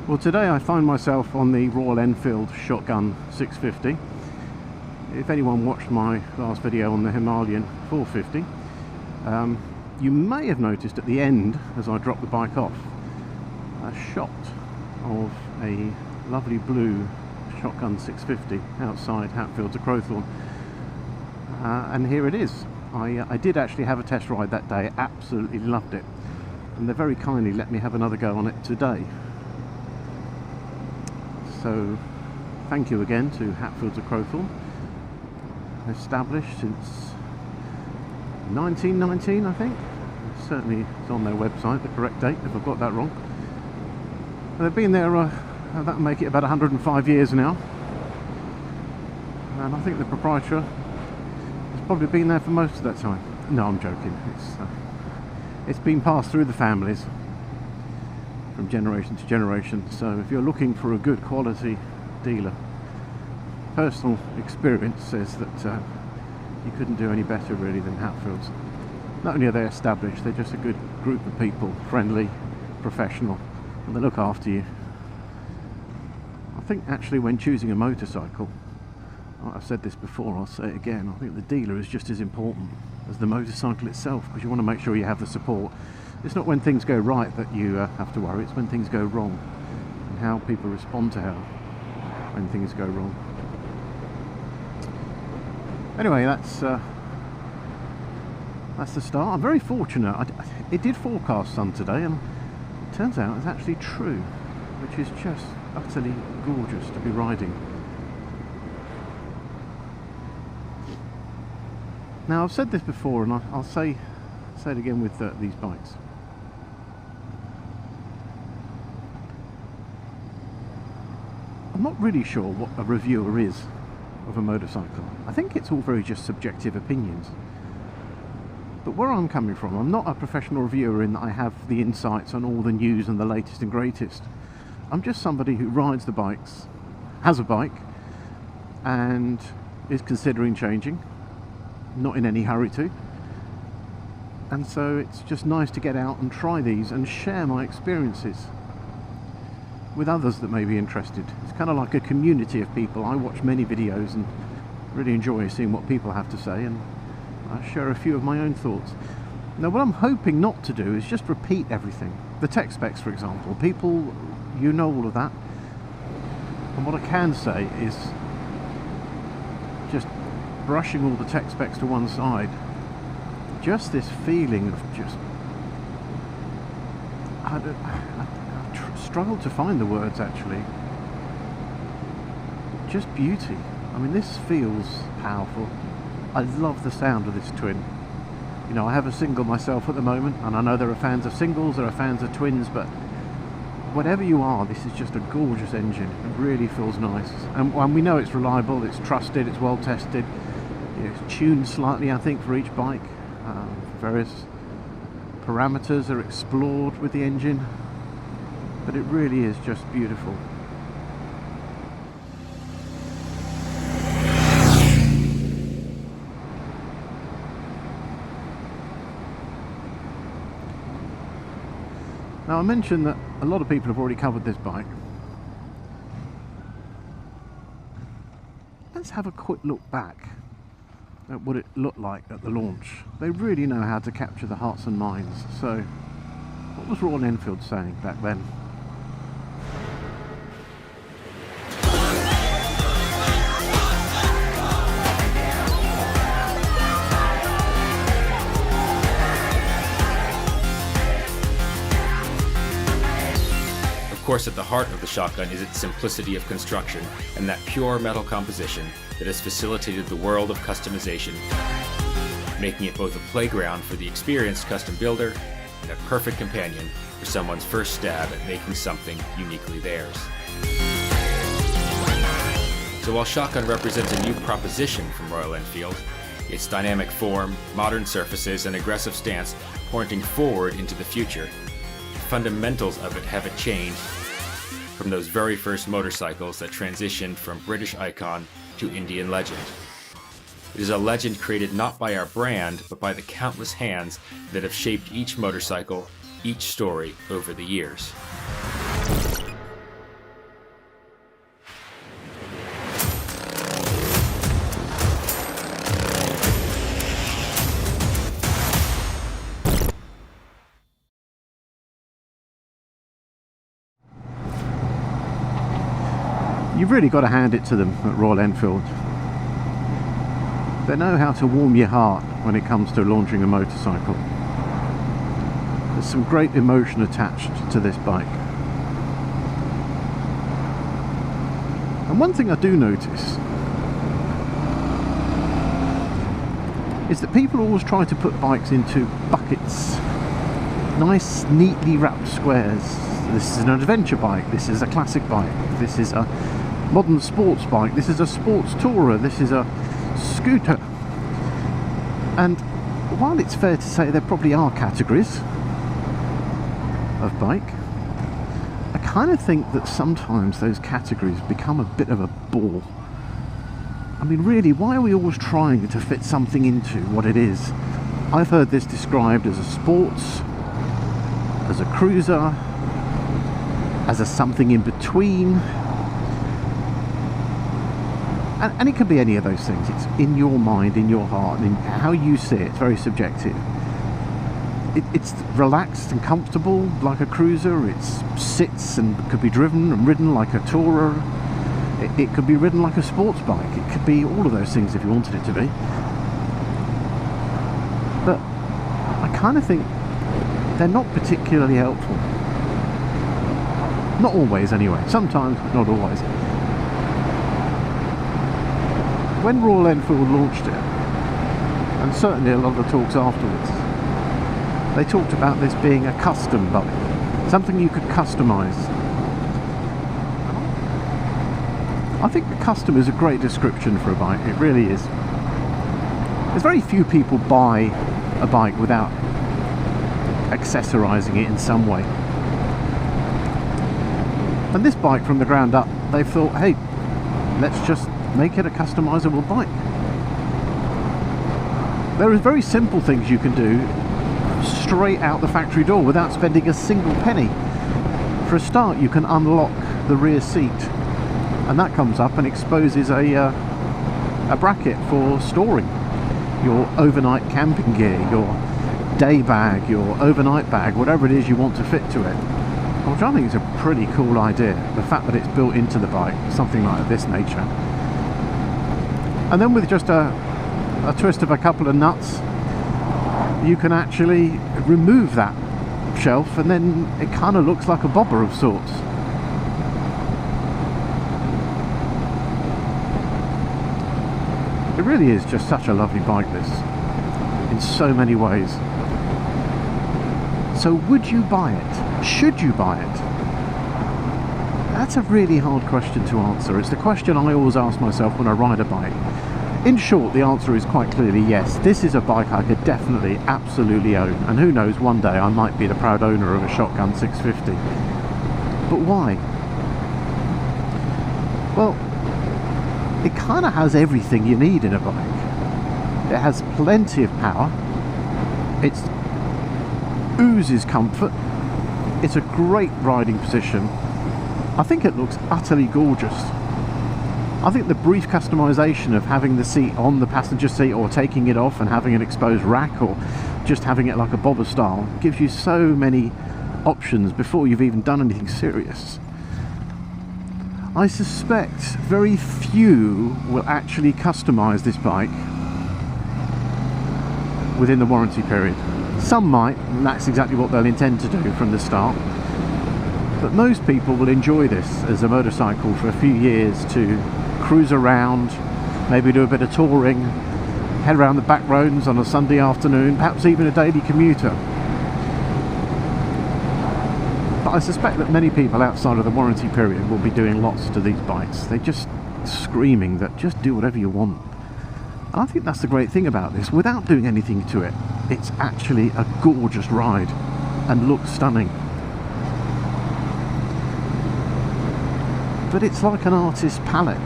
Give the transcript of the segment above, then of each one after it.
Well, today I find myself on the Royal Enfield Shotgun 650. If anyone watched my last video on the Himalayan 450, you may have noticed at the end, as I dropped the bike off, a shot of a lovely blue Shotgun 650 outside Hatfield to Crowthorne. And here it is. I did actually have a test ride that day, absolutely loved it. And they very kindly let me have another go on it today. So thank you again to Hatfield to Crowthorne. Established since 1919, I think. Certainly it's on their website, the correct date, if I've got that wrong. And they've been there, that'll make it about 105 years now. And I think the proprietor has probably been there for most of that time. No, I'm joking. It's been passed through the families from generation to generation. So if you're looking for a good quality dealer, personal experience says that you couldn't do any better really than Hatfields. Not only are they established, they're just a good group of people, friendly, professional, and they look after you. I think actually when choosing a motorcycle, I've said this before, I'll say it again, I think the dealer is just as important as the motorcycle itself, because you want to make sure you have the support. It's not when things go right that you have to worry, it's when things go wrong and how people respond to how when things go wrong. Anyway, that's the start. I'm very fortunate. It did forecast sun today, and it turns out it's actually true, which is just utterly gorgeous to be riding. Now, I've said this before, and I'll say it again with these bikes. I'm not really sure what a reviewer is of a motorcycle. I think it's all very just subjective opinions. But where I'm coming from, I'm not a professional reviewer in that I have the insights on all the news and the latest and greatest. I'm just somebody who rides the bikes, has a bike, and is considering changing. Not in any hurry to. And so it's just nice to get out and try these and share my experiences with others that may be interested. It's kind of like a community of people. I watch many videos and really enjoy seeing what people have to say, and I share a few of my own thoughts. Now, what I'm hoping not to do is just repeat everything. The tech specs, for example. People, you know all of that. And what I can say is just brushing all the tech specs to one side. Just this feeling of just... I struggle to find the words, actually. Just beauty. I mean, this feels powerful. I love the sound of this twin. You know, I have a single myself at the moment, and I know there are fans of singles, there are fans of twins, but whatever you are, this is just a gorgeous engine. It really feels nice. And we know it's reliable, it's trusted, it's well tested. It's tuned slightly, I think, for each bike. Various parameters are explored with the engine, but it really is just beautiful. Now, I mentioned that a lot of people have already covered this bike. Let's have a quick look back at what it looked like at the launch. They really know how to capture the hearts and minds. So, what was Royal Enfield saying back then? Of course, at the heart of the Shotgun is its simplicity of construction and that pure metal composition that has facilitated the world of customization, making it both a playground for the experienced custom builder and a perfect companion for someone's first stab at making something uniquely theirs. So while Shotgun represents a new proposition from Royal Enfield, its dynamic form, modern surfaces, and aggressive stance pointing forward into the future, the fundamentals of it haven't changed from those very first motorcycles that transitioned from British icon to Indian legend. It is a legend created not by our brand, but by the countless hands that have shaped each motorcycle, each story over the years. You've really got to hand it to them at Royal Enfield. They know how to warm your heart when it comes to launching a motorcycle. There's some great emotion attached to this bike. And one thing I do notice is that people always try to put bikes into buckets. Nice, neatly wrapped squares. This is an adventure bike, this is a classic bike, this is a modern sports bike, this is a sports tourer, this is a scooter. And while it's fair to say there probably are categories of bike, I kind of think that sometimes those categories become a bit of a bore. I mean, really, why are we always trying to fit something into what it is? I've heard this described as a sports, as a cruiser, as a something in between. And it could be any of those things. It's in your mind, in your heart, and in how you see it. It's very subjective. It's relaxed and comfortable like a cruiser. It sits and could be driven and ridden like a tourer. It could be ridden like a sports bike. It could be all of those things if you wanted it to be. But I kind of think they're not particularly helpful. Not always anyway. Sometimes, but not always. When Royal Enfield launched it, and certainly a lot of the talks afterwards, they talked about this being a custom bike, something you could customise. I think the custom is a great description for a bike, it really is. There's very few people buy a bike without accessorising it in some way. And this bike from the ground up, they've thought, hey, let's just make it a customisable bike. There are very simple things you can do straight out the factory door without spending a single penny. For a start, you can unlock the rear seat, and that comes up and exposes a bracket for storing your overnight camping gear, your day bag, your overnight bag, whatever it is you want to fit to it. Which I think is a pretty cool idea, the fact that it's built into the bike, something like this nature. And then with just a twist of a couple of nuts, you can actually remove that shelf, and then it kind of looks like a bobber of sorts. It really is just such a lovely bike, this, in so many ways. So would you buy it? Should you buy it? That's a really hard question to answer. It's the question I always ask myself when I ride a bike. In short, the answer is quite clearly yes. This is a bike I could definitely, absolutely own. And who knows, one day I might be the proud owner of a Shotgun 650. But why? Well, it kind of has everything you need in a bike. It has plenty of power. It oozes comfort. It's a great riding position. I think it looks utterly gorgeous. I think the brief customisation of having the seat on the passenger seat, or taking it off and having an exposed rack, or just having it like a bobber style, gives you so many options before you've even done anything serious. I suspect very few will actually customise this bike within the warranty period. Some might, and that's exactly what they'll intend to do from the start. But most people will enjoy this as a motorcycle for a few years to cruise around, maybe do a bit of touring, head around the back roads on a Sunday afternoon, perhaps even a daily commuter. But I suspect that many people outside of the warranty period will be doing lots to these bikes. They're just screaming that just do whatever you want. And I think that's the great thing about this. Without doing anything to it, it's actually a gorgeous ride and looks stunning. But it's like an artist's palette.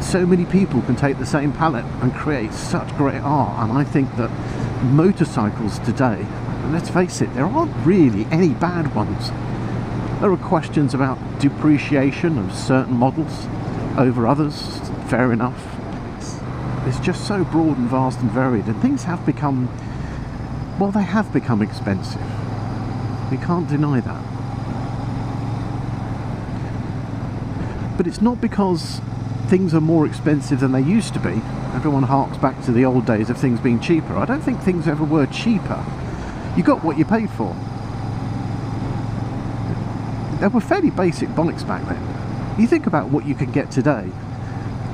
So many people can take the same palette and create such great art, and I think that motorcycles today, let's face it, there aren't really any bad ones. There are questions about depreciation of certain models over others, fair enough. It's just so broad and vast and varied, and things have become, well, they have become expensive. We can't deny that. But it's not because things are more expensive than they used to be. Everyone harks back to the old days of things being cheaper. I don't think things ever were cheaper. You got what you paid for. They were fairly basic bikes back then. You think about what you can get today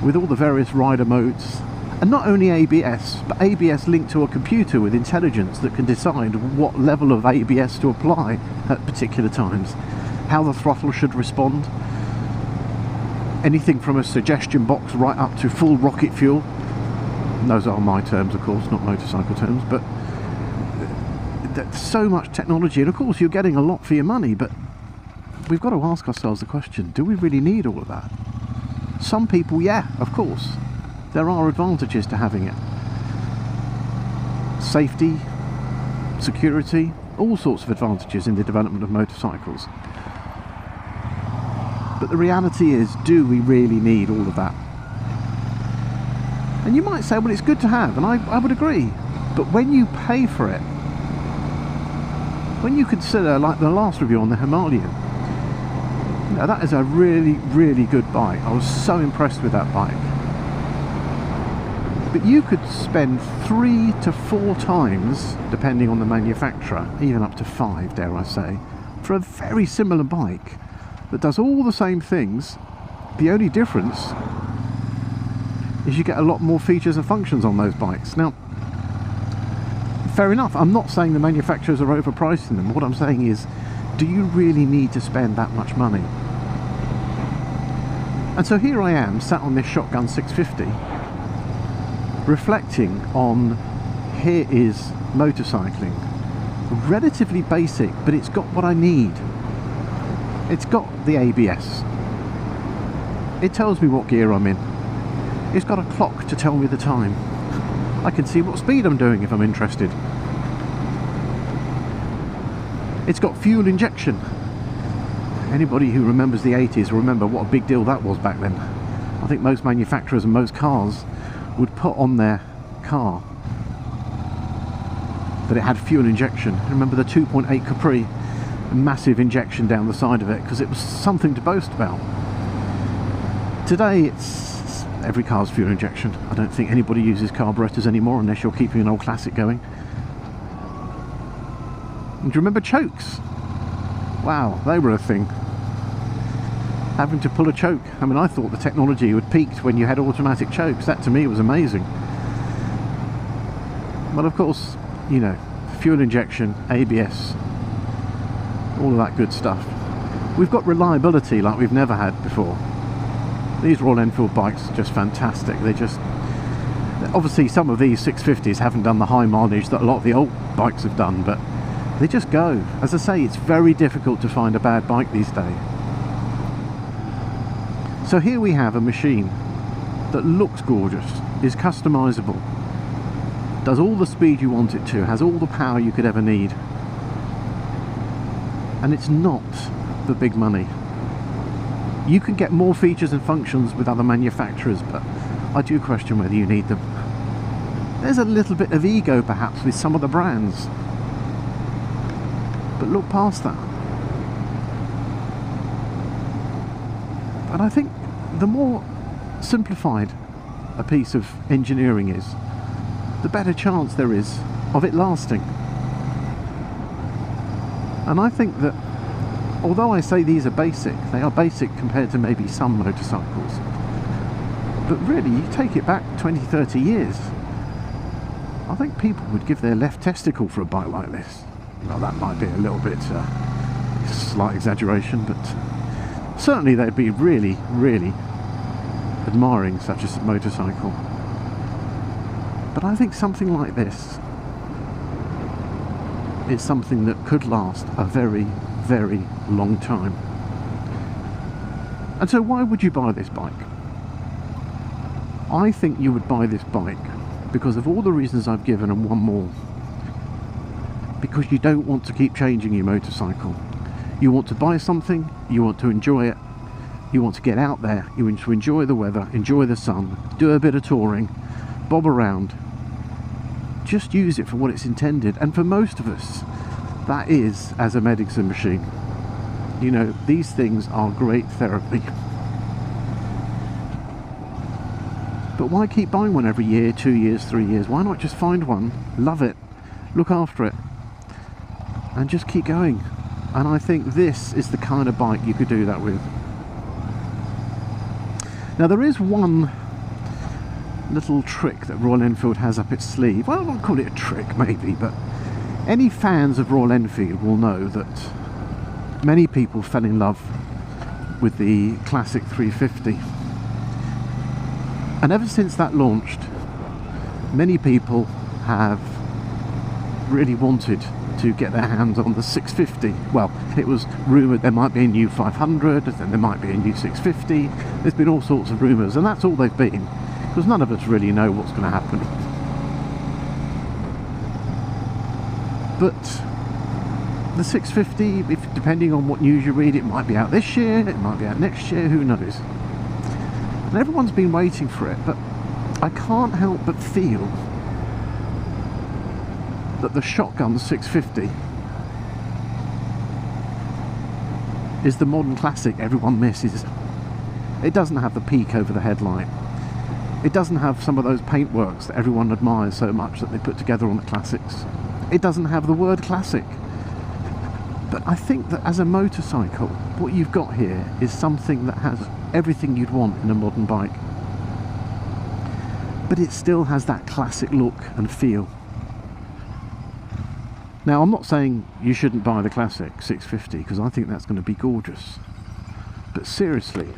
with all the various rider modes, and not only ABS, but ABS linked to a computer with intelligence that can decide what level of ABS to apply at particular times, how the throttle should respond, anything from a suggestion box right up to full rocket fuel. And those are my terms, of course, not motorcycle terms, but there's so much technology, and of course you're getting a lot for your money, but we've got to ask ourselves the question, do we really need all of that? Some people, yeah, of course. There are advantages to having it. Safety, security, all sorts of advantages in the development of motorcycles. But the reality is, do we really need all of that? And you might say, well, it's good to have, and I would agree. But when you pay for it, when you consider, like the last review on the Himalayan, now that is a really, really good bike. I was so impressed with that bike. But you could spend 3 to 4 times, depending on the manufacturer, even up to 5, dare I say, for a very similar bike that does all the same things. The only difference is you get a lot more features and functions on those bikes. Now, fair enough, I'm not saying the manufacturers are overpricing them. What I'm saying is, do you really need to spend that much money? And so here I am, sat on this Shotgun 650, reflecting on, here is motorcycling. Relatively basic, but it's got what I need. It's got the ABS. It tells me what gear I'm in. It's got a clock to tell me the time. I can see what speed I'm doing if I'm interested. It's got fuel injection. Anybody who remembers the 80s will remember what a big deal that was back then. I think most manufacturers and most cars would put on their car that it had fuel injection. Remember the 2.8 Capri, a massive injection down the side of it, because it was something to boast about. Today it's every car's fuel injection. I don't think anybody uses carburetors anymore unless you're keeping an old classic going. And do you remember chokes? Wow, they were a thing. Having to pull a choke. I mean, I thought the technology had peaked when you had automatic chokes. That to me was amazing. Well, of course, you know, fuel injection, ABS, all of that good stuff. We've got reliability like we've never had before. These Royal Enfield bikes are just fantastic. They just... Obviously, some of these 650s haven't done the high mileage that a lot of the old bikes have done, but they just go. As I say, it's very difficult to find a bad bike these days. So here we have a machine that looks gorgeous, is customizable, does all the speed you want it to, has all the power you could ever need. And it's not the big money. You can get more features and functions with other manufacturers, but I do question whether you need them. There's a little bit of ego perhaps with some of the brands. But look past that. And I think the more simplified a piece of engineering is, the better chance there is of it lasting. And I think that, although I say these are basic, they are basic compared to maybe some motorcycles. But really, you take it back 20, 30 years, I think people would give their left testicle for a bike like this. Well, that might be a little bit slight exaggeration, but certainly they'd be really, really admiring such a motorcycle. But I think something like this is something that could last a very, very long time. And so why would you buy this bike? I think you would buy this bike because of all the reasons I've given and one more. Because you don't want to keep changing your motorcycle. You want to buy something, you want to enjoy it, you want to get out there, you want to enjoy the weather, enjoy the sun, do a bit of touring, bob around. Just use it for what it's intended, and for most of us that is as a medicine machine. You know, these things are great therapy. But why keep buying one every year, 2 years, 3 years? Why not just find one, love it, look after it, and just keep going? And I think this is the kind of bike you could do that with. Now there is one little trick that Royal Enfield has up its sleeve. Well, I won't call it a trick maybe, but any fans of Royal Enfield will know that many people fell in love with the classic 350. And ever since that launched, many people have really wanted to get their hands on the 650. Well, it was rumoured there might be a new 500, then there might be a new 650. There's been all sorts of rumours, and that's all they've been, because none of us really know what's going to happen. But the 650, if depending on what news you read, it might be out this year, it might be out next year, who knows. And everyone's been waiting for it, but I can't help but feel that the Shotgun 650 is the modern classic everyone misses. It doesn't have the peak over the headlight. It doesn't have some of those paintworks that everyone admires so much that they put together on the classics. It doesn't have the word classic. But I think that as a motorcycle, what you've got here is something that has everything you'd want in a modern bike. But it still has that classic look and feel. Now, I'm not saying you shouldn't buy the classic 650, because I think that's going to be gorgeous. But seriously,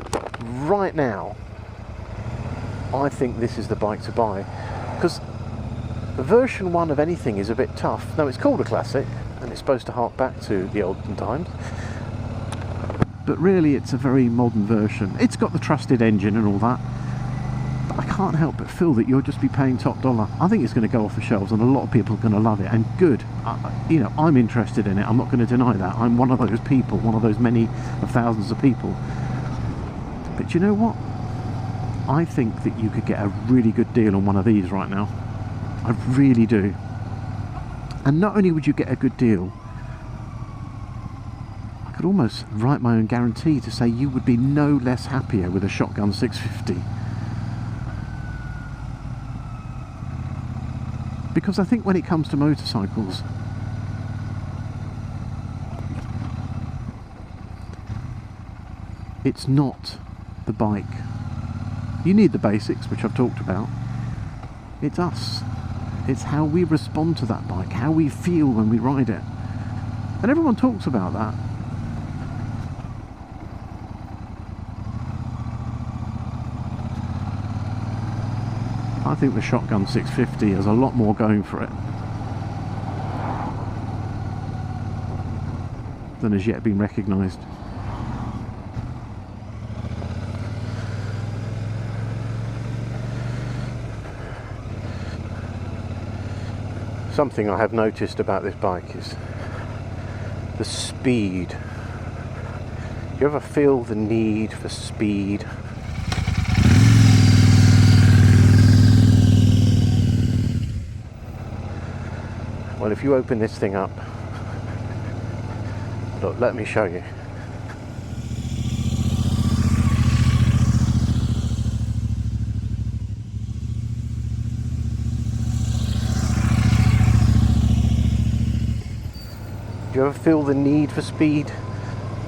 right now, I think this is the bike to buy. Because version 1 of anything is a bit tough. Now, it's called a classic, and it's supposed to hark back to the olden times. But really, it's a very modern version. It's got the trusted engine and all that. I can't help but feel that you'll just be paying top dollar. I think it's going to go off the shelves and a lot of people are going to love it, and good. You know, I'm interested in it, I'm not going to deny that. I'm one of those people, one of those many of thousands of people. But you know what? I think that you could get a really good deal on one of these right now. I really do. And not only would you get a good deal, I could almost write my own guarantee to say you would be no less happier with a Shotgun 650. Because I think when it comes to motorcycles, it's not the bike. You need the basics, which I've talked about. It's us. It's how we respond to that bike, how we feel when we ride it. And everyone talks about that. I think the Shotgun 650 has a lot more going for it than has yet been recognised. Something I have noticed about this bike is the speed. You ever feel the need for speed? Well, if you open this thing up, look, let me show you. Do you ever feel the need for speed?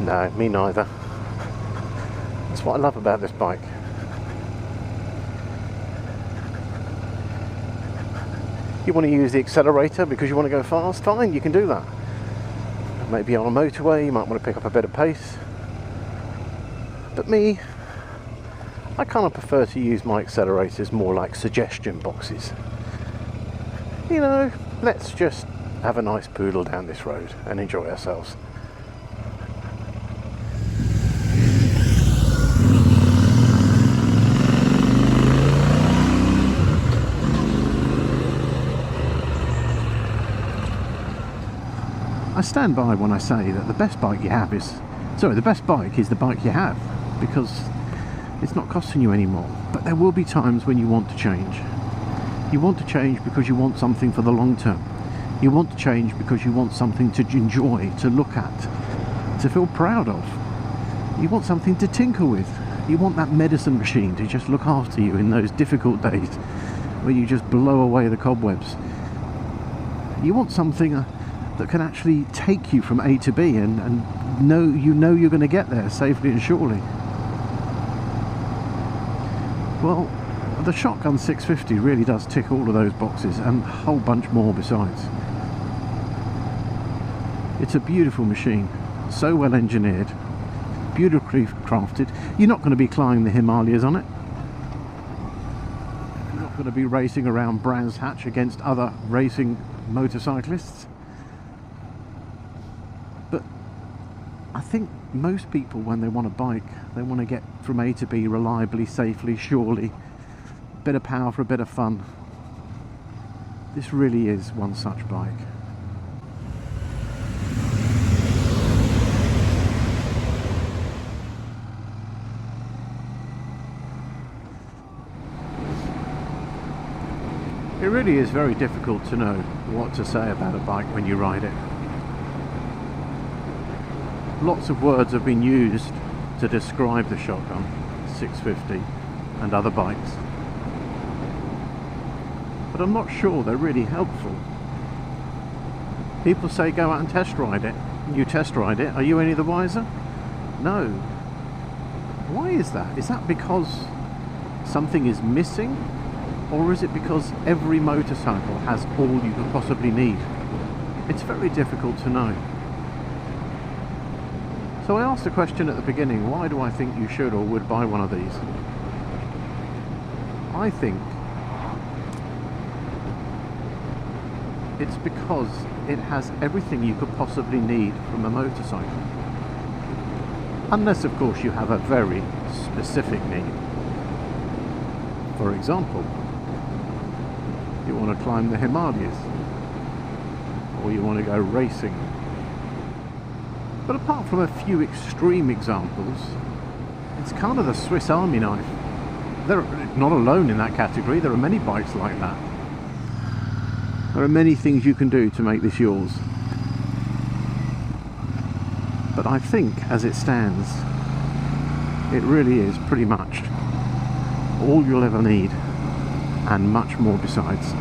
No, me neither. That's what I love about this bike. You want to use the accelerator because you want to go fast? Fine, you can do that. Maybe on a motorway you might want to pick up a bit of pace. But me, I kind of prefer to use my accelerators more like suggestion boxes. You know, let's just have a nice poodle down this road and enjoy ourselves. I stand by when I say that the best bike you have is, the best bike is the bike you have, because it's not costing you anymore. But there will be times when you want to change. You want to change because you want something for the long term. You want to change because you want something to enjoy, to look at, to feel proud of. You want something to tinker with. You want that medicine machine to just look after you in those difficult days where you just blow away the cobwebs. You want something that can actually take you from A to B and know you're going to get there safely and surely. Well, the Shotgun 650 really does tick all of those boxes and a whole bunch more besides. It's a beautiful machine, so well engineered, beautifully crafted. You're not going to be climbing the Himalayas on it. You're not going to be racing around Brands Hatch against other racing motorcyclists. But I think most people, when they want a bike, they want to get from A to B reliably, safely, surely. A bit of power for a bit of fun. This really is one such bike. It really is very difficult to know what to say about a bike when you ride it. Lots of words have been used to describe the Shotgun 650 and other bikes, but I'm not sure they're really helpful. People say go out and test ride it. You test ride it, are you any the wiser? No. Why is that? Is that because something is missing? Or is it because every motorcycle has all you could possibly need? It's very difficult to know. So I asked the question at the beginning, why do I think you should or would buy one of these? I think it's because it has everything you could possibly need from a motorcycle. Unless, of course, you have a very specific need. For example, you want to climb the Himalayas, or you want to go racing. But apart from a few extreme examples, it's kind of the Swiss Army knife. They're not alone in that category. There are many bikes like that. There are many things you can do to make this yours. But I think, as it stands, it really is pretty much all you'll ever need, and much more besides.